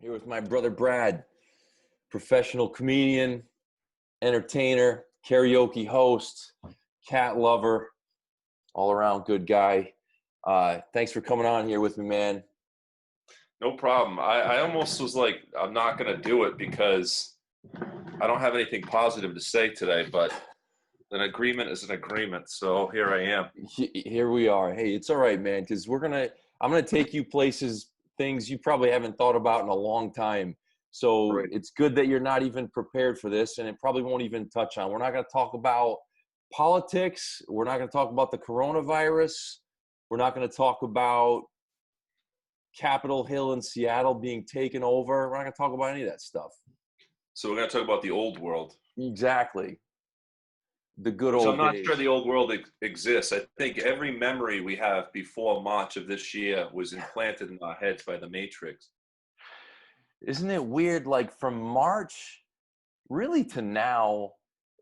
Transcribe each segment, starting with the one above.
Here with my brother Brad, professional comedian, entertainer, karaoke host, cat lover, all around good guy. Thanks for coming on here with me, man. No problem. I almost was like, I'm not going to do it because I don't have anything positive to say today, but an agreement is an agreement. So here I am. Here we are. Hey, it's all right, man, because I'm gonna take you places, things you probably haven't thought about in a long time. So Right. It's good that you're not even prepared for this, and it probably won't even touch on. We're not gonna talk about politics. We're not gonna talk about the coronavirus. We're not gonna talk about Capitol Hill in Seattle being taken over. We're not gonna talk about any of that stuff. So we're going to talk about the old world. Exactly. The good So old I'm not days. sure the old world exists. I think every memory we have before March of this year was implanted in our heads by the Matrix. Isn't it weird? Like from March really to now,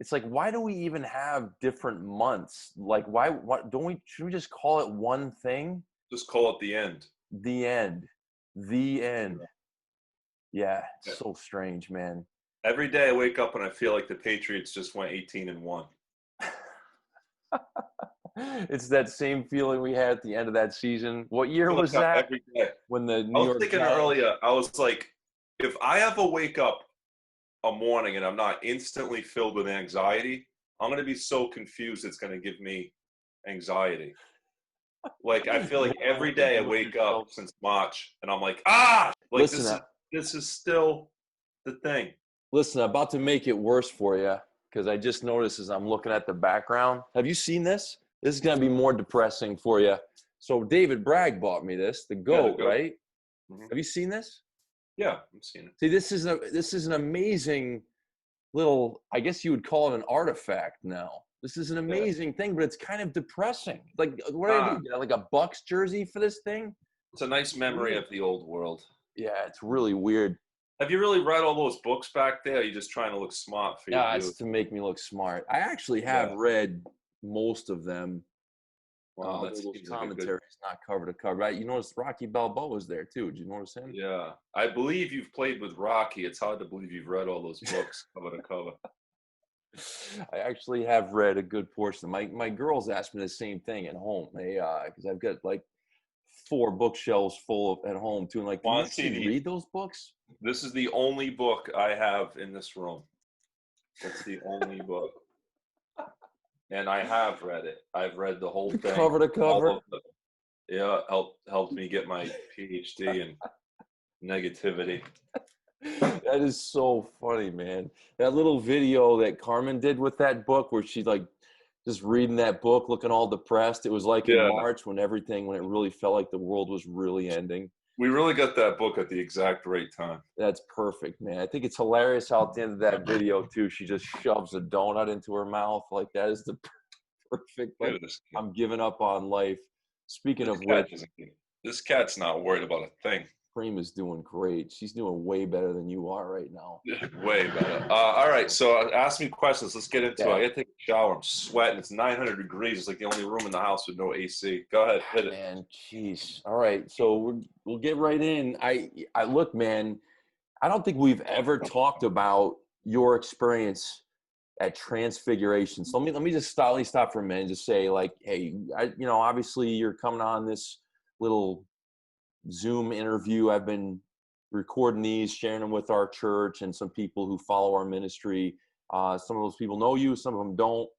it's like, why do we even have different months? Like, why should we just call it one thing? Just call it the end. The end. The end. Yeah, it's so strange, man. Every day I wake up and I feel like the Patriots just went 18-1. It's that same feeling we had at the end of that season. What year was that? Every day. When the I New was York thinking Giants... earlier, I was like, if I ever wake up a morning and I'm not instantly filled with anxiety, I'm going to be so confused it's going to give me anxiety. Like, I feel like every day I wake up since March and I'm like, like, this is still the thing. Listen, I'm about to make it worse for you because I just noticed as I'm looking at the background. Have you seen this? This is going to be more depressing for you. So David Bragg bought me this, the goat, right? Mm-hmm. Have you seen this? Yeah, I've seen it. See, this is an amazing little, I guess you would call it an artifact now. This is an amazing thing, but it's kind of depressing. Like, what do I do? Like a Bucks jersey for this thing? It's a nice memory of the old world. Yeah, it's really weird. Have you really read all those books back there? Or are you just trying to look smart for your it's to make me look smart. I actually have read most of them. Wow, that's commentary is not cover to cover. You notice Rocky Balboa was there too. Did you notice him? Yeah, I believe you've played with Rocky. It's hard to believe you've read all those books cover to cover. I actually have read a good portion. My girls asked me the same thing at home. They because I've got like 4 bookshelves full at home too. And like, do you actually read those books? This is the only book I have in this room. It's the only book. And I have read it. I've read the whole thing. Cover to cover? Yeah, helped me get my PhD in negativity. That is so funny, man. That little video that Carmen did with that book where she's like just reading that book, looking all depressed. It was like in March when it really felt like the world was really ending. We really got that book at the exact right time. That's perfect, man. I think it's hilarious how at the end of that video, too, she just shoves a donut into her mouth. Like, that is the perfect, like, I'm giving up on life. Speaking of which, this cat's not worried about a thing. Cream is doing great. She's doing way better than you are right now. Way better. All right, so ask me questions. Let's get into it. I got to take a shower. I'm sweating. It's 900 degrees. It's like the only room in the house with no AC. Go ahead, hit it. Man, jeez. All right, so we'll get right in. I look, man, I don't think we've ever talked about your experience at Transfiguration. So let me just stop for a minute and just say, like, hey, obviously you're coming on this little Zoom interview. I've been recording these, sharing them with our church and some people who follow our ministry. Some of those people know you, some of them don't.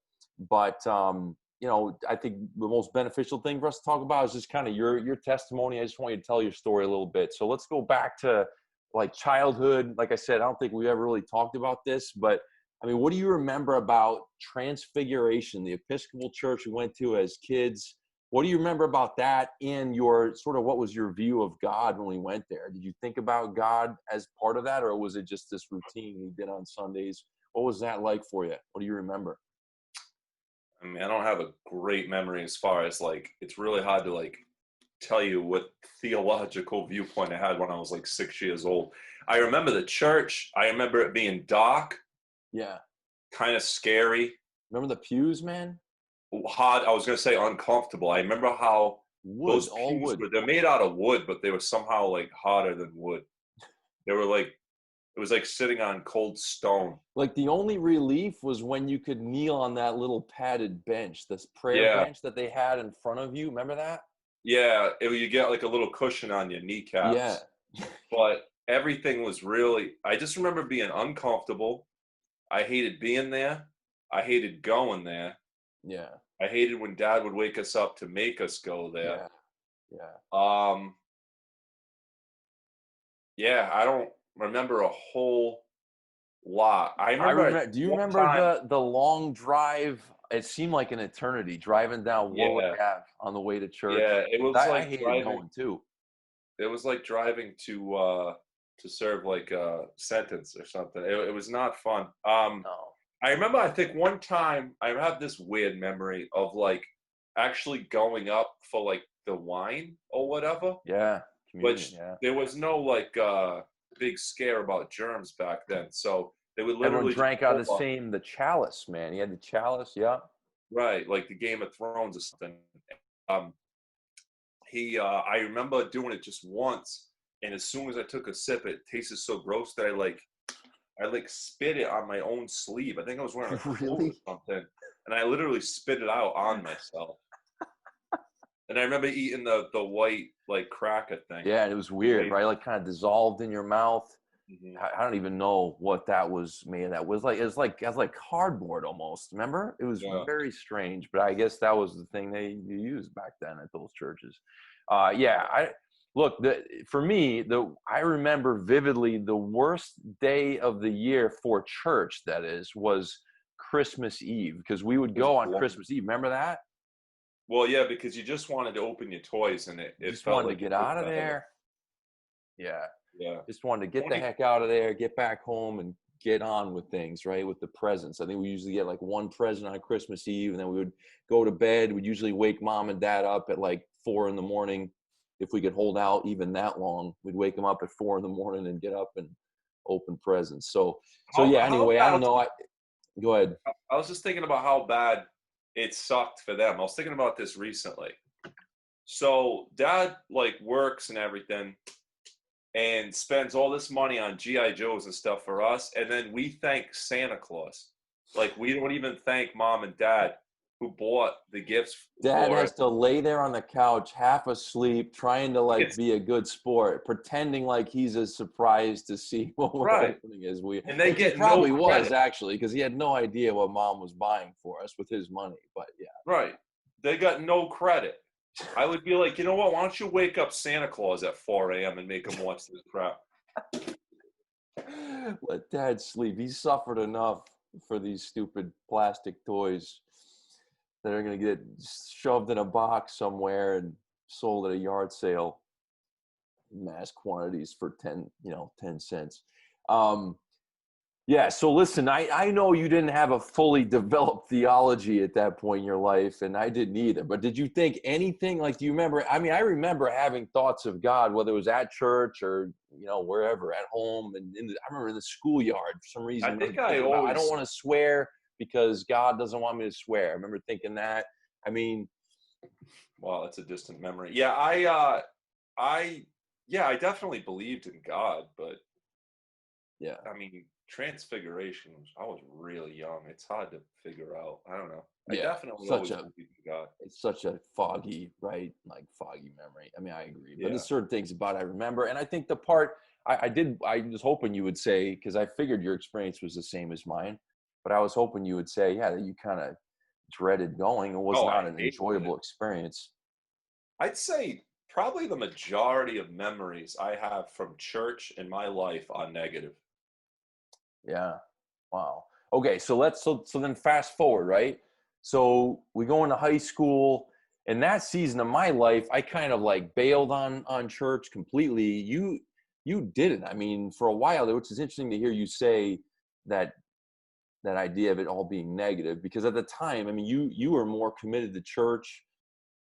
But I think the most beneficial thing for us to talk about is just kind of your testimony. I just want you to tell your story a little bit. So let's go back to like childhood. Like I said, I don't think we ever really talked about this, but I mean, what do you remember about Transfiguration, the Episcopal church we went to as kids? What do you remember about that and your sort of what was your view of God when we went there? Did you think about God as part of that, or was it just this routine we did on Sundays? What was that like for you? What do you remember? I mean, I don't have a great memory as far as like, it's really hard to like tell you what theological viewpoint I had when I was like 6 years old. I remember the church. I remember it being dark. Yeah. Kind of scary. Remember the pews, man? Hard. I was going to say uncomfortable. I remember how those pews they're made out of wood, but they were somehow like harder than wood. They were like, it was like sitting on cold stone. Like the only relief was when you could kneel on that little padded bench, this prayer Yeah. bench that they had in front of you. Remember that? Yeah. You get like a little cushion on your Yeah. kneecaps. But everything was really, I just remember being uncomfortable. I hated being there. I hated going there. Yeah. I hated when Dad would wake us up to make us go there. Yeah. Yeah. Um, yeah, I don't remember a whole lot. I I remember remember. Do you one remember time. the long drive? It seemed like an eternity driving down Warwick Yeah, Ave on the way to church. yeah, it was I like hated driving. going too. It was like driving to serve like a sentence or something. It was not fun. No. I remember. I think one time I have this weird memory of like actually going up for like the wine or whatever, Yeah. Communion. which Yeah. there was no like big scare about germs back then. So they would Everyone literally just drank out pull of up, the chalice, man. He had the chalice. Yeah. right, like the Game of Thrones or something. Um, I remember doing it just once, and as soon as I took a sip, it tasted so gross that I like spit it on my own sleeve. I think I was wearing a coat or Really? something, and I literally spit it out on myself. And I remember eating the white like cracker thing. Yeah, it was weird, right? Like kind of dissolved in your mouth. Mm-hmm. I don't even know what that was made of. That was like it was like cardboard almost. Remember? It was Yeah. very strange, but I guess that was the thing they used back then at those churches. Yeah, I look for me. I remember vividly the worst day of the year for church. That is was Christmas Eve because we would It was go on boring. Christmas Eve. Remember that? Well, yeah, because you just wanted to open your toys, and it Just felt wanted to like you get took out of that away. there. Yeah. Yeah. Just wanted to get the 20, heck out of there, get back home, and get on with things, right? With the presents. I think we usually get like one present on Christmas Eve, and then we would go to bed. We'd usually wake mom and dad up at like 4 a.m. If we could hold out even that long, we'd wake them up at 4 a.m. and get up and open presents. So yeah. how Anyway, I don't bad? know. Go ahead. I was just thinking about how bad it sucked for them. I was thinking about this recently. So Dad like works and everything, and spends all this money on GI Joes and stuff for us, and then we thank Santa Claus. Like we don't even thank Mom and Dad who bought the gifts Dad for us. has to lay there on the couch, half asleep, trying to like It's be a good sport, pretending like he's as surprised to see what we're right, opening as we. and they Which he get probably no was credit. actually, because he had no idea what mom was buying for us with his money. But Right, they got no credit. I would be like, you know what? Why don't you wake up Santa Claus at 4 a.m. and make him watch this crap? yeah, let Dad sleep. He suffered enough for these stupid plastic toys that are going to get shoved in a box somewhere and sold at a yard sale, mass quantities for 10 cents. Yeah, so listen, I know you didn't have a fully developed theology at that point in your life, and I didn't either. But did you think anything, like, do you remember? I mean, I remember having thoughts of God, whether it was at church or, wherever, at home. And I remember in the schoolyard, for some reason, I I remember think I thinking about, I don't always, want to swear because God doesn't want me to swear. I remember thinking that. I mean, well, it's a distant memory. Yeah, I definitely believed in God, but yeah. I mean, Transfiguration, I was really young. It's hard to figure out. I don't know. I Yeah, definitely always believed in God. it's such a foggy, right? Like foggy memory. I mean, I agree, but Yeah. there's certain things about it I remember. And I think the part I was hoping you would say, because I figured your experience was the same as mine, but I was hoping you would say, yeah, that you kind of dreaded going. It was Oh, not I an hated it. enjoyable experience. I'd say probably the majority of memories I have from church in my life are negative. Yeah. Wow. Okay. So then fast forward, right? So we go into high school, and that season of my life, I kind of like bailed on church completely. You didn't. I mean, for a while, which is interesting to hear you say that idea of it all being negative, because at the time, I mean, you were more committed to church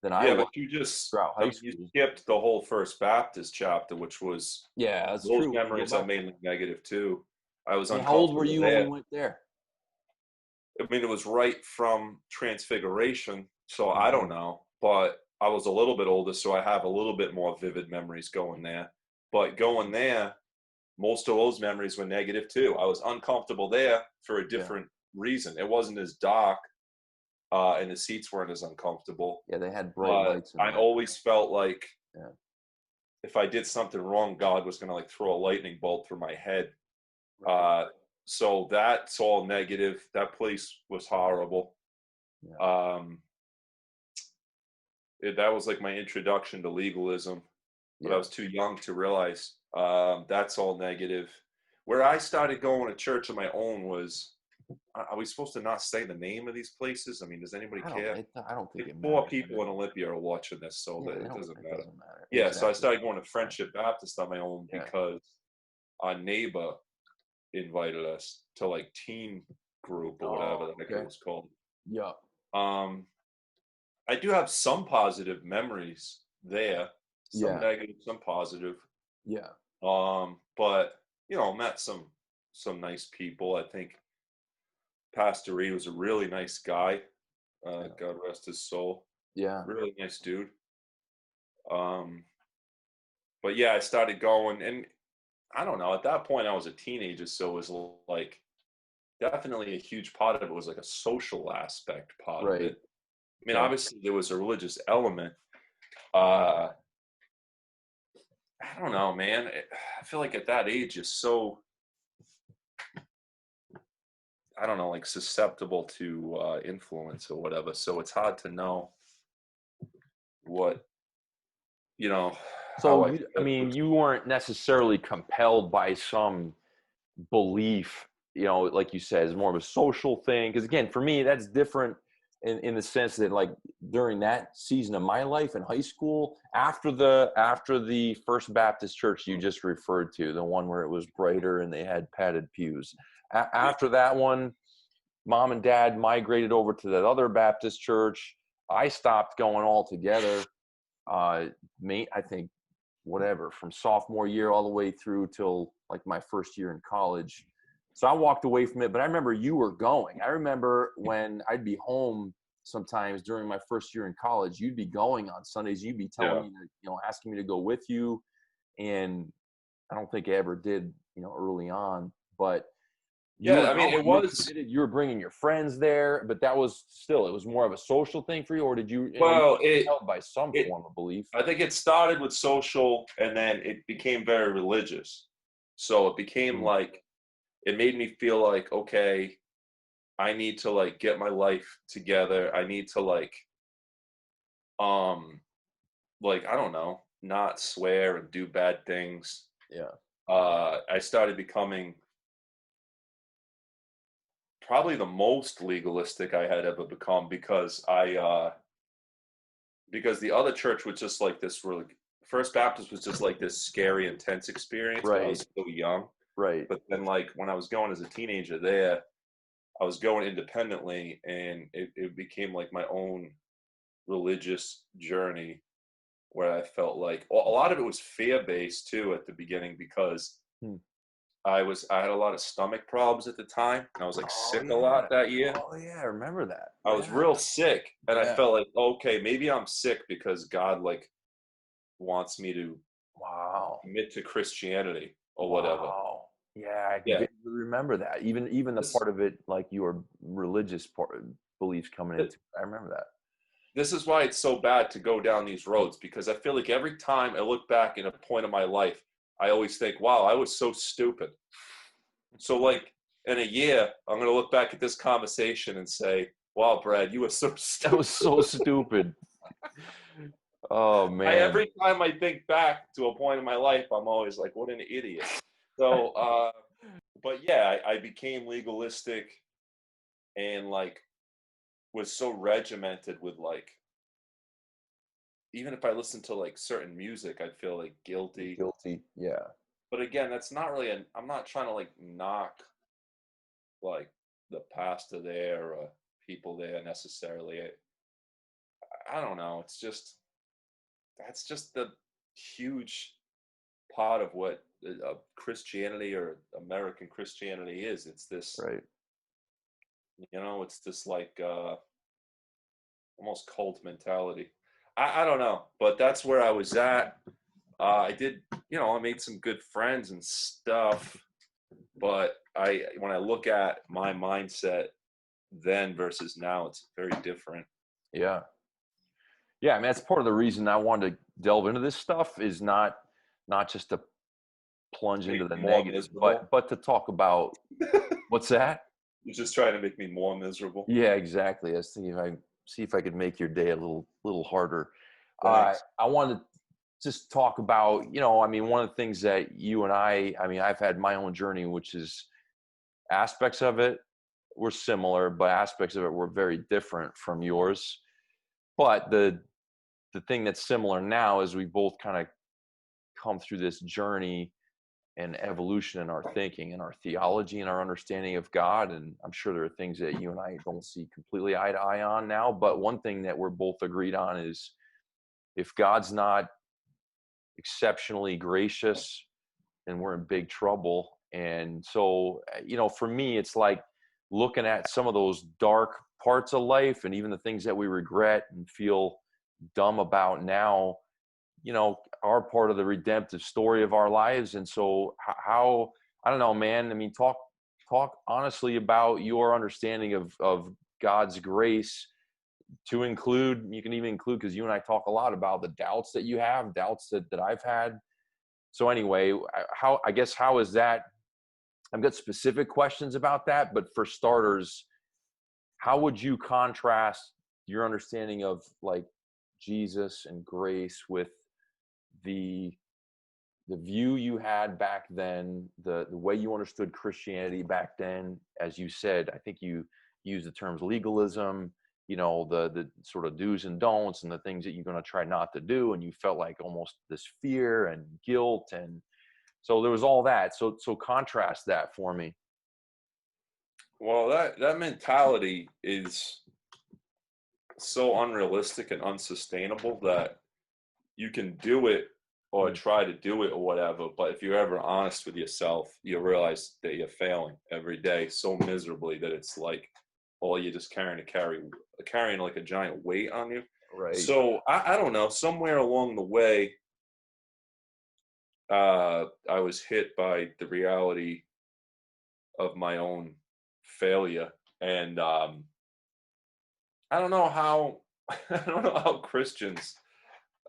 than I Yeah, but was I throughout high mean, you school. skipped the whole First Baptist chapter, which was Yeah, that's those true. We can go memories are back. mainly negative too. I was I mean, how old were uncomfortable you when we there. went there? I mean, it was right from Transfiguration, so I don't Mhm. know, but I was a little bit older, so I have a little bit more vivid memories going there. But going there, most of those memories were negative too. I was uncomfortable there for a different reason. It wasn't as dark, and the seats weren't as uncomfortable. Yeah, they had bright lights. I always felt like yeah. if I did something wrong, God was going to like throw a lightning bolt through my head. Right. So that's all negative. That place was horrible. Yeah. That was like my introduction to legalism, but I was too young to realize that's all negative. Where I started going to church on my own was, are we supposed to not say the name of these places? I mean, does anybody care? I don't think it matters. 4 people in Olympia are watching this, so it doesn't matter. Yeah, exactly. so I started going to Friendship Baptist on my own because our neighbor invited us to like teen group or whatever the heck it was called. Yeah. I do have some positive memories there, some negative, some positive. Yeah. But you know, met some nice people. I think Pastor Reed was a really nice guy. God rest his soul. Yeah. Really nice dude. But yeah, I started going, and I don't know, at that point I was a teenager, so it was like definitely a huge part of it was like a social aspect part of it. I mean, obviously there was a religious element. I don't know, man. I feel like at that age is so, I don't know, like susceptible to influence or whatever. So it's hard to know what, you know. So, I mean, you weren't necessarily compelled by some belief, you know, like you said, it's more of a social thing. Because again, for me, that's different in the sense that like during that season of my life in high school, after the First Baptist Church you just referred to, the one where it was brighter and they had padded pews, after that one, Mom and Dad migrated over to that other Baptist church. I stopped going altogether. I think whatever, from sophomore year all the way through till like my first year in college. So I walked away from it, but I remember you were going. I remember when I'd be home sometimes during my first year in college, you'd be going on Sundays. You'd be telling me, asking me to go with you. And I don't think I ever did, early on, but you were bringing your friends there, but that was still, it was more of a social thing for you, or did you, held by some form of belief? I think it started with social and then it became very religious. So it became like, it made me feel like, okay, I need to like get my life together. I need to like, I don't know, not swear and do bad things. Yeah. I started becoming probably the most legalistic I had ever become because because the other church was just like this really, First Baptist was just like this scary, intense experience when I was so young. Right. But then like when I was going as a teenager there, I was going independently and it became like my own religious journey where I felt like a lot of it was fear-based too at the beginning because I had a lot of stomach problems at the time. And I was like sick a lot that year. Oh yeah, I remember that. I was real sick and I felt like, okay, maybe I'm sick because God like wants me to commit to Christianity or whatever. Yeah, I vividly remember that. Even the part of it, like your religious beliefs coming into it. I remember that. This is why it's so bad to go down these roads, because I feel like every time I look back in a point of my life, I always think, wow, I was so stupid. So like in a year, I'm going to look back at this conversation and say, wow, Brad, you were so stupid. That was so stupid. Oh, man. Every time I think back to a point in my life, I'm always like, what an idiot. So, but yeah, I became legalistic and like was so regimented with like, even if I listened to like certain music, I'd feel like guilty. Yeah. But again, that's not really, I'm not trying to like knock like the pastor there or people there necessarily. I don't know. It's just, that's just the huge part of what Christianity or American Christianity is. It's this, it's this like almost cult mentality. I don't know, but that's where I was at. I did, I made some good friends and stuff, but when I look at my mindset then versus now, it's very different. Yeah. Yeah, I mean, that's part of the reason I wanted to delve into this stuff is not just to plunge into the More negative, miserable. but to talk about what's that? You're just trying to make me more miserable. Yeah, exactly. I was thinking see if I could make your day a little harder. Thanks. I wanted to just talk about, I mean, one of the things that you and I mean, I've had my own journey, which is aspects of it were similar, but aspects of it were very different from yours. But the thing that's similar now is we both kind of come through this journey and evolution in our thinking and our theology and our understanding of God. And I'm sure there are things that you and I don't see completely eye to eye on now. But one thing that we're both agreed on is if God's not exceptionally gracious, then we're in big trouble. And so, for me, it's like looking at some of those dark parts of life and even the things that we regret and feel dumb about now, are part of the redemptive story of our lives. And so how, I don't know, man, I mean, talk honestly about your understanding of God's grace to include, you can even include, because you and I talk a lot about the doubts that you have, doubts that I've had. So anyway, how is that? I've got specific questions about that, but for starters, how would you contrast your understanding of like Jesus and grace with the view you had back then, the way you understood Christianity back then? As you said, I think you used the terms legalism, the sort of do's and don'ts and the things that you're going to try not to do, and you felt like almost this fear and guilt, and so there was all that. So contrast that for me. Well, that mentality is so unrealistic and unsustainable that you can do it or try to do it or whatever, but if you're ever honest with yourself, you realize that you're failing every day so miserably that it's like all you're just carrying like a giant weight on you. Right. So I don't know, somewhere along the way, I was hit by the reality of my own failure, and I don't know how Christians,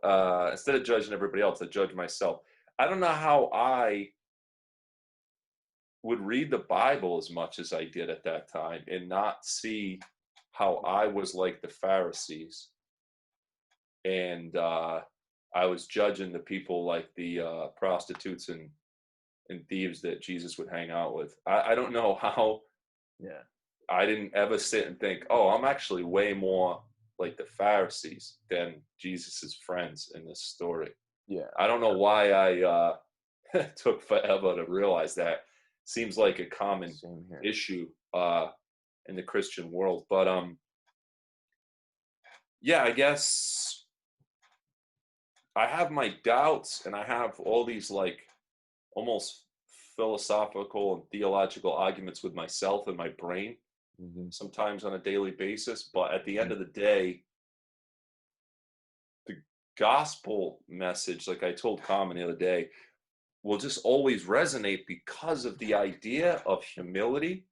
instead of judging everybody else, I judge myself. I don't know how I would read the Bible as much as I did at that time and not see how I was like the Pharisees, and I was judging the people like the prostitutes and thieves that Jesus would hang out with. I don't know how. Yeah. I didn't ever sit and think, oh, I'm actually way more like the Pharisees than Jesus's friends in this story. Yeah. I don't know why I took forever to realize that. Seems like a common issue in the Christian world. But yeah, I guess I have my doubts, and I have all these like almost philosophical and theological arguments with myself and my brain, sometimes on a daily basis. But at the end of the day, the gospel message, like I told Carmen the other day, will just always resonate because of the idea of humility,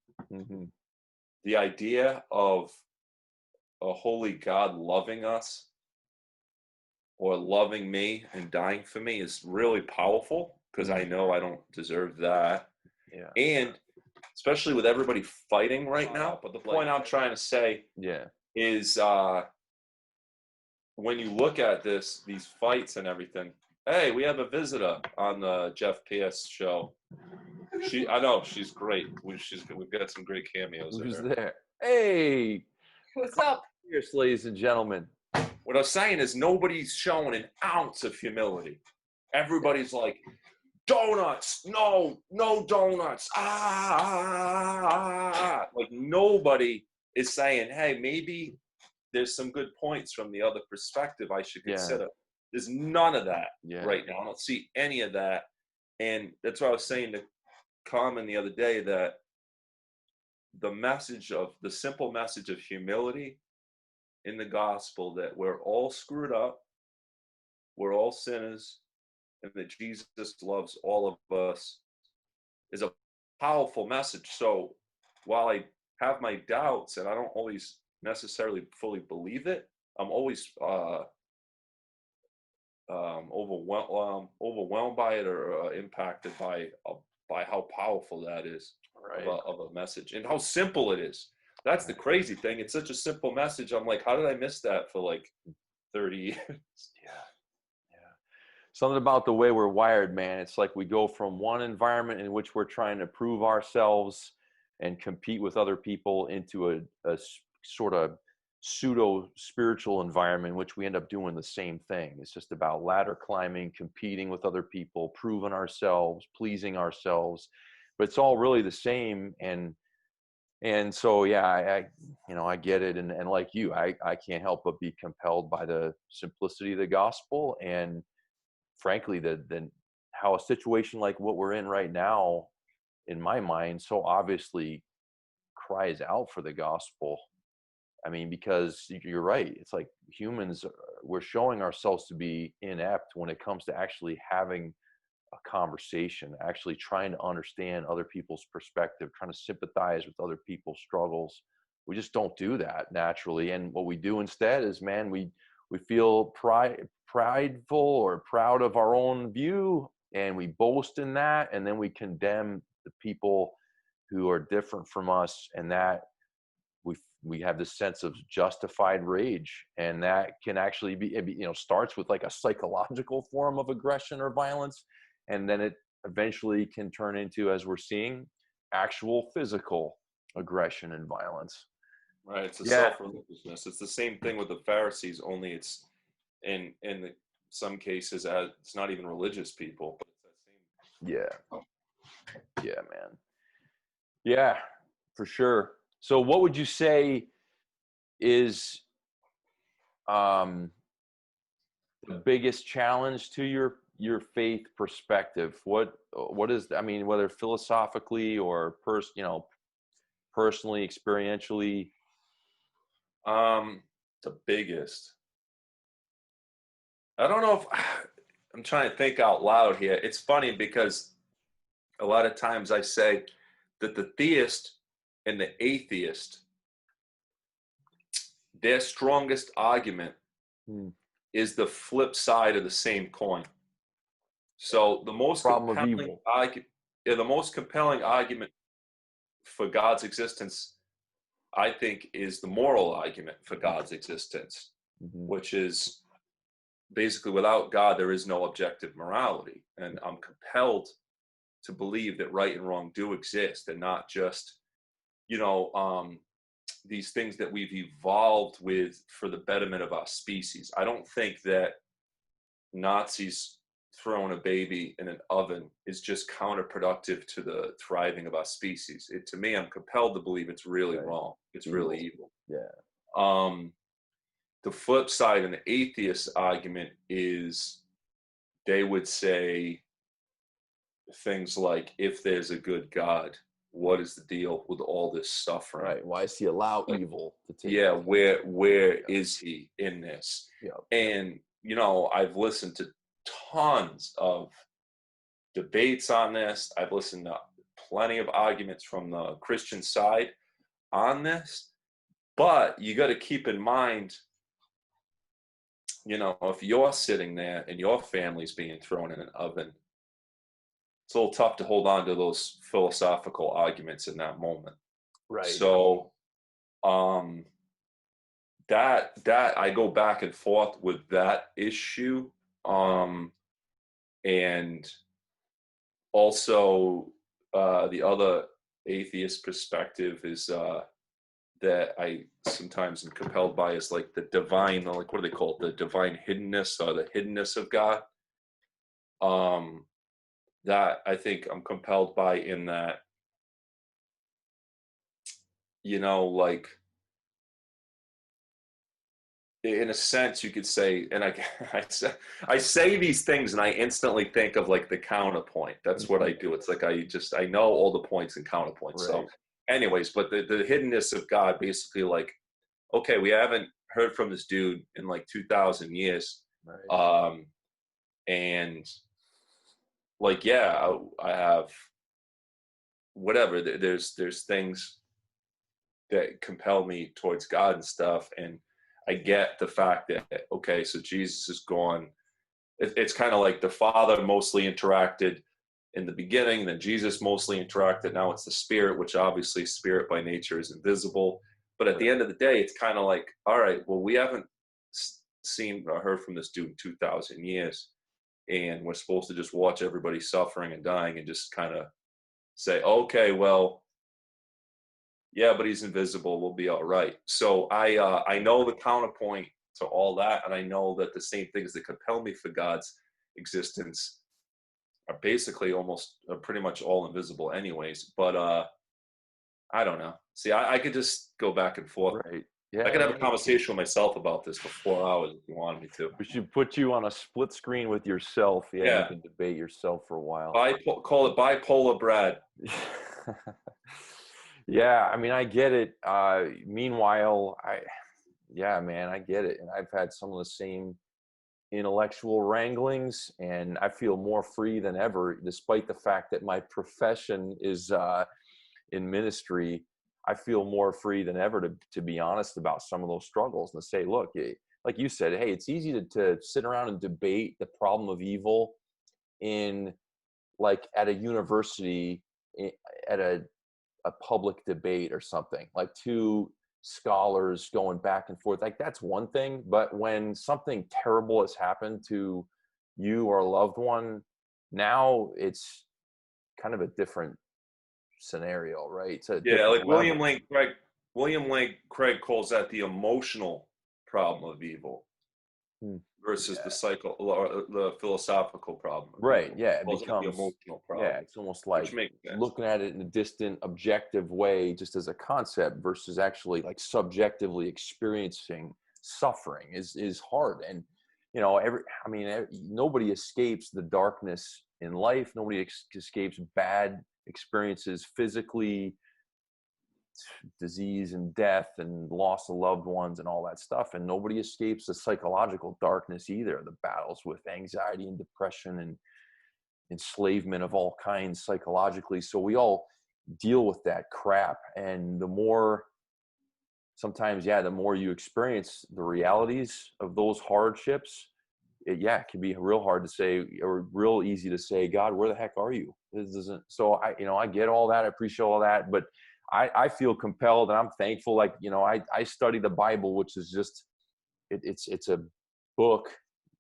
the idea of a holy God loving us or loving me and dying for me is really powerful, because I know I don't deserve that. Yeah. And especially with everybody fighting right now. But the point I'm trying to say is when you look at these fights and everything, hey, we have a visitor on the Jeff Pierce show. I know, she's great. We've got some great cameos. Who's there? Hey, what's up? Pierce, ladies and gentlemen. What I was saying is nobody's showing an ounce of humility. Everybody's like, donuts, no donuts. Like nobody is saying, hey, maybe there's some good points from the other perspective I should consider. There's none of that right now. I don't see any of that. And that's what I was saying to Carmen the other day, that the simple message of humility in the gospel, that we're all screwed up, we're all sinners, and that Jesus loves all of us is a powerful message. So while I have my doubts and I don't always necessarily fully believe it, I'm always overwhelmed by it, or impacted by how powerful that is, Right. of a message, and how simple it is. That's the crazy thing. It's such a simple message. I'm like, how did I miss that for like 30 years? Yeah. Something about the way we're wired, man. It's like we go from one environment in which we're trying to prove ourselves and compete with other people into a sort of pseudo spiritual environment in which we end up doing the same thing. It's just about ladder climbing, competing with other people, proving ourselves, pleasing ourselves, but it's all really the same. And so, yeah, I get it. And like you, I can't help but be compelled by the simplicity of the gospel, and frankly, the how a situation like what we're in right now, in my mind, so obviously cries out for the gospel. I mean, because you're right. It's like humans, we're showing ourselves to be inept when it comes to actually having a conversation, actually trying to understand other people's perspective, trying to sympathize with other people's struggles. We just don't do that naturally. And what we do instead is, man, we feel prideful or proud of our own view, and we boast in that, and then we condemn the people who are different from us, and that we have this sense of justified rage, and that can actually be, starts with like a psychological form of aggression or violence, and then it eventually can turn into, as we're seeing, actual physical aggression and violence. Right. It's a self-religiousness. It's the same thing with the Pharisees, only it's in some cases it's not even religious people, but it's that same. Yeah, man. Yeah, for sure. So what would you say is the biggest challenge to your faith perspective? What is, I mean, whether philosophically or personally, experientially? The biggest, I don't know if I'm trying to think out loud here. It's funny because a lot of times I say that the theist and the atheist, their strongest argument is the flip side of the same coin. So the most compelling argument for God's existence, I think, is the moral argument for God's existence, which is basically, without God, there is no objective morality. And I'm compelled to believe that right and wrong do exist, and not just, these things that we've evolved with for the betterment of our species. I don't think that Nazis throwing a baby in an oven is just counterproductive to the thriving of our species. To me, I'm compelled to believe it's really wrong. It's really evil. Yeah. The flip side in the atheist argument is they would say things like, if there's a good God, what is the deal with all this suffering? Right. Why does he allow evil to take place? Where is he in this? Yeah. And, I've listened to tons of debates on this. I've listened to plenty of arguments from the Christian side on this, but you got to keep in mind, if you're sitting there and your family's being thrown in an oven, it's a little tough to hold on to those philosophical arguments in that moment. Right. So that I go back and forth with that issue. And also the other atheist perspective is that I sometimes am compelled by, is like the divine, like, what do they call it? The divine hiddenness, or the hiddenness of God. That I think I'm compelled by, in that, like, in a sense, you could say, and I say these things and I instantly think of like the counterpoint. That's what I do. It's like I know all the points and counterpoints. Right. So anyways, but the hiddenness of God, basically, like, okay, we haven't heard from this dude in like 2,000 years. Right. And like, yeah, I have whatever. There's things that compel me towards God and stuff, and I get the fact that, okay, so Jesus is gone. It's kind of like the Father mostly interacted in the beginning, then Jesus mostly interacted. Now it's the Spirit, which obviously Spirit by nature is invisible. But at the end of the day, it's kind of like, all right, well, we haven't seen or heard from this dude in 2,000 years. And we're supposed to just watch everybody suffering and dying and just kind of say, okay, well, yeah, but he's invisible. We'll be all right. So I know the counterpoint to all that, and I know that the same things that compel me for God's existence are basically pretty much all invisible, anyways. But I don't know. See, I could just go back and forth. Right. Yeah. I could have a conversation with myself about this for 4 hours if you wanted me to. We should put you on a split screen with yourself. Yeah. Yeah. You can debate yourself for a while. Call it bipolar Brad. Yeah, I mean, I get it. Meanwhile, yeah, man, I get it. And I've had some of the same intellectual wranglings, and I feel more free than ever, despite the fact that my profession is in ministry. I feel more free than ever to be honest about some of those struggles and to say, look, like you said, hey, it's easy to sit around and debate the problem of evil in, like, at a university, at a public debate or something, like two scholars going back and forth, like that's one thing. But when something terrible has happened to you or a loved one, now it's kind of a different scenario, right? It's a Yeah, different like level. William Lane Craig calls that the emotional problem of evil versus the philosophical problem of Right. evil. Yeah. It Calls it becomes, the emotional problem. yeah, it's almost like which makes sense. looking at it in a distant, objective way, just as a concept, versus actually like subjectively experiencing suffering is hard. And, you know, nobody escapes the darkness in life. Nobody escapes bad experiences physically, disease and death and loss of loved ones and all that stuff. And nobody escapes the psychological darkness either, the battles with anxiety and depression and enslavement of all kinds psychologically. So we all deal with that crap. And the more you experience the realities of those hardships, it can be real hard to say, or real easy to say, God, where the heck are you? This isn't. So I get all that. I appreciate all that, but I feel compelled, and I'm thankful. Like, I study the Bible, which is just, it's a book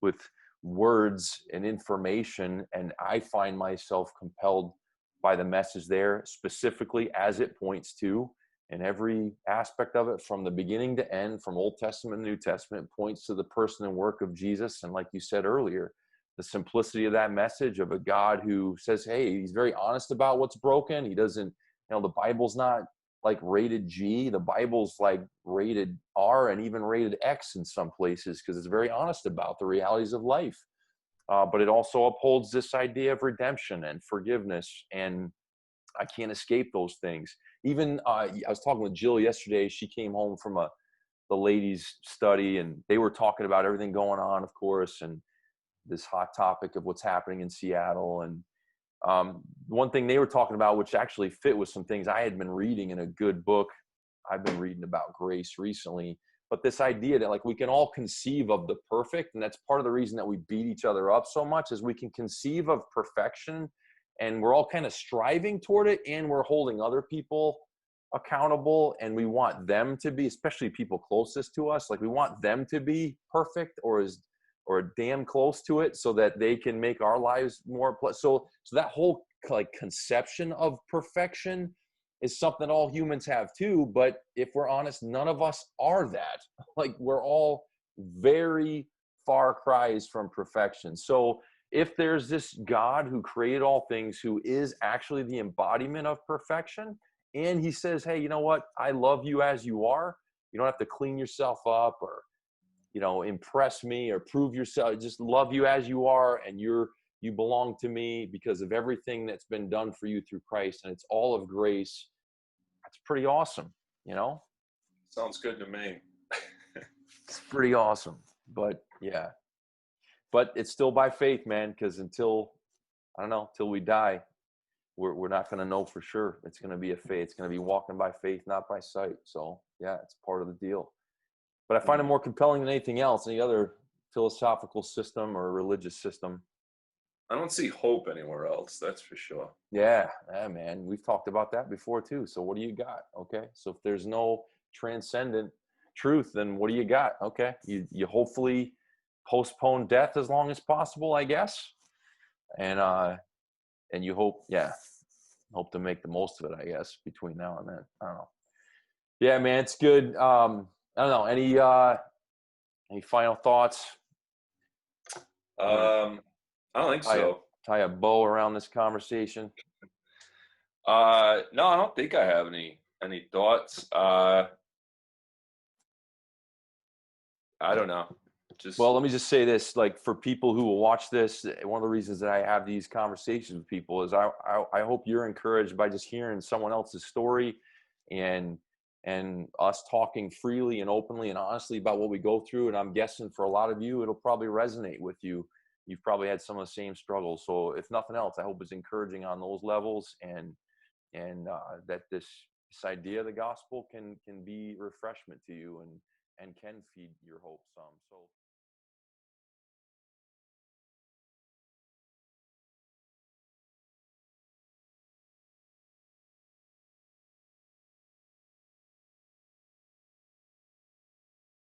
with words and information. And I find myself compelled by the message there, specifically as it points to, and every aspect of it from the beginning to end, from Old Testament to New Testament, points to the person and work of Jesus. And like you said earlier, the simplicity of that message of a God who says, hey, he's very honest about what's broken. He doesn't, the Bible's not like rated G. The Bible's like rated R and even rated X in some places, because it's very honest about the realities of life. But it also upholds this idea of redemption and forgiveness. And I can't escape those things. Even I was talking with Jill yesterday. She came home from the ladies' study, and they were talking about everything going on, of course, and this hot topic of what's happening in Seattle. And one thing they were talking about, which actually fit with some things I had been reading in a good book I've been reading about grace recently, but this idea that, like, we can all conceive of the perfect, and that's part of the reason that we beat each other up so much, is we can conceive of perfection, and we're all kind of striving toward it, and we're holding other people accountable, and we want them to be, especially people closest to us, like we want them to be perfect or damn close to it, so that they can make our lives more so that whole like conception of perfection is something all humans have too. But if we're honest, none of us are that. Like, we're all very far cries from perfection. So if there's this God who created all things, who is actually the embodiment of perfection, and he says, hey, you know what? I love you as you are. You don't have to clean yourself up or, impress me or prove yourself. I just love you as you are. And you belong to me because of everything that's been done for you through Christ. And it's all of grace. That's pretty awesome. Sounds good to me. It's pretty awesome. But yeah, but it's still by faith, man. Because until I don't know, till we die, we're not going to know for sure. It's going to be a faith. It's going to be walking by faith, not by sight. So yeah, it's part of the deal. But I find it more compelling than anything else, any other philosophical system or religious system. I don't see hope anywhere else. That's for sure. Yeah, man. We've talked about that before too. So what do you got? Okay. So if there's no transcendent truth, then what do you got? Okay. You hopefully postpone death as long as possible, I guess. And you hope to make the most of it, I guess, between now and then. I don't know. Yeah, man, it's good. I don't know. Any final thoughts? I don't think so. Tie a bow around this conversation. No, I don't think I have any thoughts. I don't know. Well, let me just say this, like, for people who will watch this, one of the reasons that I have these conversations with people is I hope you're encouraged by just hearing someone else's story and us talking freely and openly and honestly about what we go through. And I'm guessing for a lot of you, it'll probably resonate with you. You've probably had some of the same struggles. So if nothing else, I hope it's encouraging on those levels, and that this idea of the gospel can be refreshment to you and can feed your hope some. So